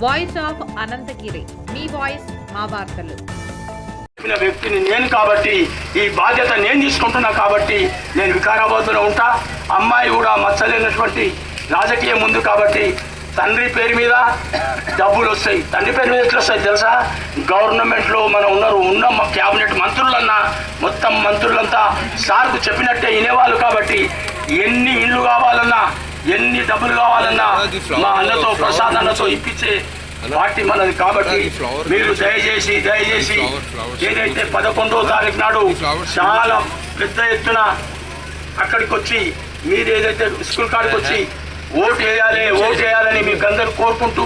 Voice of Anantagiri, మీ voice మా వార్తలు. వ్యక్తిని నేను కాబట్టి ఈ బాధ్యత నేను తీసుకుంటున్నా కాబట్టి నేను వికారాబాద్లో ఉంటా. అమ్మాయి కూడా మచ్చలేనటువంటి రాజకీయం ఉంది కాబట్టి తండ్రి పేరు మీద డబ్బులు వస్తాయి. తండ్రి పేరు మీద ఎట్లా వస్తాయి తెలుసా? గవర్నమెంట్లో మనం ఉన్న క్యాబినెట్ మంత్రులన్నా మొత్తం మంత్రులంతా సార్కు చెప్పినట్టే వినేవాళ్ళు కాబట్టి ఎన్ని ఇండ్లు కావాలన్నా ఎన్ని డబ్బులు కావాలన్నా మా అన్నతో ప్రసాద్ అన్నతో ఇప్పించే పార్టీ మనది. కాబట్టి మీరు దయచేసి ఏదైతే 11వ తారీఖు నాడు చాలా పెద్ద ఎత్తున అక్కడికి వచ్చి మీరు ఏదైతే స్కూల్ కాడికి వచ్చి ఓటు వేయాలని మీకు అందరూ కోరుకుంటూ,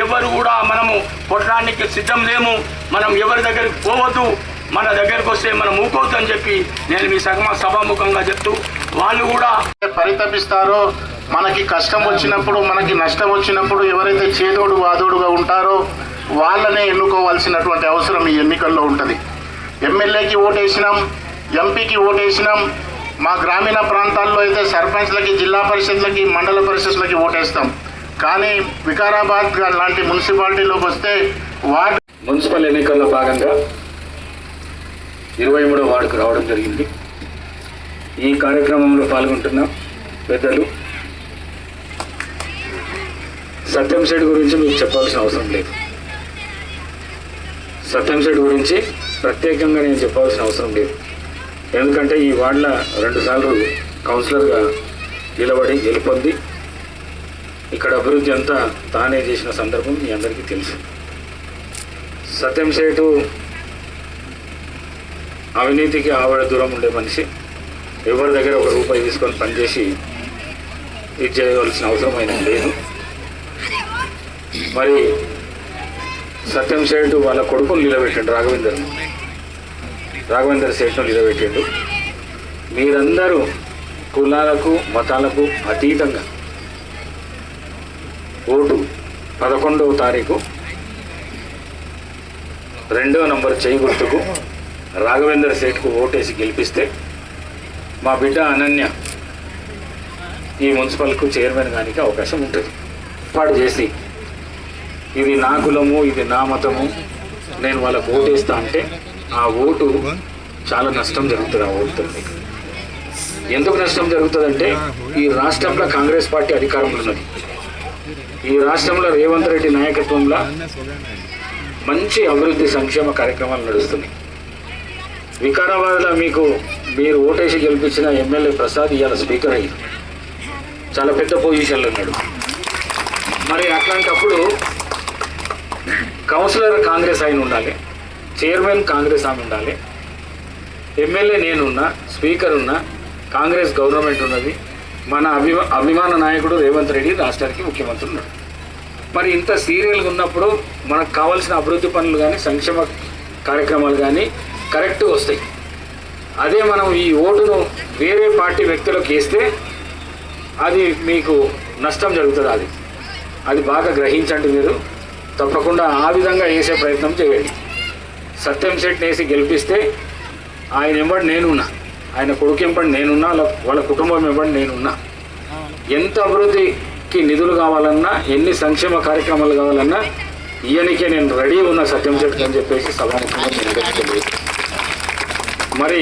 ఎవరు కూడా మనము కొట్టడానికి సిద్ధం లేము. మనం ఎవరి దగ్గరికి పోవద్దు, మన దగ్గరకు వస్తే మనం ఊకోవద్దు అని చెప్పి నేను మీ సభాముఖంగా చెప్తూ, వాళ్ళు కూడా పరితపిస్తారో, మనకి కష్టం వచ్చినప్పుడు మనకి నష్టం వచ్చినప్పుడు ఎవరైతే చేదోడు వాదోడుగా ఉంటారో వాళ్ళనే ఎన్నుకోవాల్సినటువంటి అవసరం ఈ ఎన్నికల్లో ఉంటుంది. ఎమ్మెల్యేకి ఓటేసినాం, ఎంపీకి ఓటేసినాం. మా గ్రామీణ ప్రాంతాల్లో అయితే సర్పంచ్లకి, జిల్లా పరిషత్లకి, మండల పరిషత్లకి ఓటేస్తాం. కానీ వికారాబాద్ లాంటి మున్సిపాలిటీలోకి వస్తే వార్డు మున్సిపల్ ఎన్నికల్లో భాగంగా 23వ వార్డుకు రావడం జరిగింది. ఈ కార్యక్రమంలో పాల్గొంటున్న పెద్దలు సత్యం శెట్టి గురించి మీకు చెప్పాల్సిన అవసరం లేదు. సత్యం శెట్టి గురించి ప్రత్యేకంగా నేను చెప్పాల్సిన అవసరం లేదు. ఎందుకంటే ఈ వార్డులో 2 సార్లు కౌన్సిలర్గా నిలబడి గెలుపొంది ఇక్కడ అభివృద్ధి అంతా తానే చేసిన సందర్భం మీ అందరికీ తెలుసు. సత్యం శెట్టి అవినీతికి ఆవిడ దూరం ఉండే మనిషి. ఎవరి దగ్గర ₹1 తీసుకొని పనిచేసి ఇది చేయవలసిన అవసరం అయినా లేదు. మరి సత్యం శెట్టి వాళ్ళ కొడుకును నిలబెట్టాడు, రాఘవేందర్ శెట్టిను నిలబెట్టాడు. మీరందరూ కులాలకు మతాలకు అతీతంగా ఓటు 11వ తారీఖు 2వ నంబర్ చేయి గుర్తుకు రాఘవేందర్ శెట్టికు ఓటేసి గెలిపిస్తే మా బిడ్డ అనన్య ఈ మున్సిపల్కు చైర్మన్ గానికి అవకాశం ఉంటుంది. ఏర్పాటు చేసి ఇది నా కులము, ఇది నా మతము, నేను వాళ్ళకు ఓటేస్తా అంటే ఆ ఓటు చాలా నష్టం జరుగుతుంది. ఆ ఓటుతో ఎందుకు నష్టం జరుగుతుందంటే ఈ రాష్ట్రంలో కాంగ్రెస్ పార్టీ అధికారంలో ఉన్నది. ఈ రాష్ట్రంలో రేవంత్ రెడ్డి నాయకత్వంలో మంచి అభివృద్ధి సంక్షేమ కార్యక్రమాలు నడుస్తున్నాయి. వికారాబాద్లో మీరు ఓటేసి గెలిపించిన ఎమ్మెల్యే ప్రసాద్ ఇవాళ స్పీకర్ అయ్యి చాలా పెద్ద పొజిషన్లో ఉన్నాడు. మరి అట్లాంటప్పుడు కౌన్సిలర్ కాంగ్రెస్ ఆయన ఉండాలి, చైర్మన్ కాంగ్రెస్ ఆమె ఉండాలి, ఎమ్మెల్యే నేనున్నా, స్పీకర్ ఉన్నా, కాంగ్రెస్ గవర్నమెంట్ ఉన్నది, మన అభిమాన నాయకుడు రేవంత్ రెడ్డి రాష్ట్రానికి ముఖ్యమంత్రి ఉన్నాడు. మరి ఇంత సీరియల్గా ఉన్నప్పుడు మనకు కావాల్సిన అభివృద్ధి పనులు కానీ సంక్షేమ కార్యక్రమాలు కానీ కరెక్ట్గా వస్తాయి. అదే మనం ఈ ఓటును వేరే పార్టీ వ్యక్తులకు వేస్తే అది మీకు నష్టం జరుగుతుంది. అది బాగా గ్రహించండి. మీరు తప్పకుండా ఆ విధంగా వేసే ప్రయత్నం చేయండి. సత్యం శెట్టిని వేసి గెలిపిస్తే ఆయన ఎంబడి నేనున్నా, ఆయన కొడుకు ఎంబడి నేనున్నా, వాళ్ళ కుటుంబం ఎంబడి నేనున్నా. ఎంత అభివృద్ధికి నిధులు కావాలన్నా, ఎన్ని సంక్షేమ కార్యక్రమాలు కావాలన్నా ఈయనకే నేను రెడీ ఉన్నా సత్యం శెట్టి అని చెప్పేసి సభాముఖంగా మరి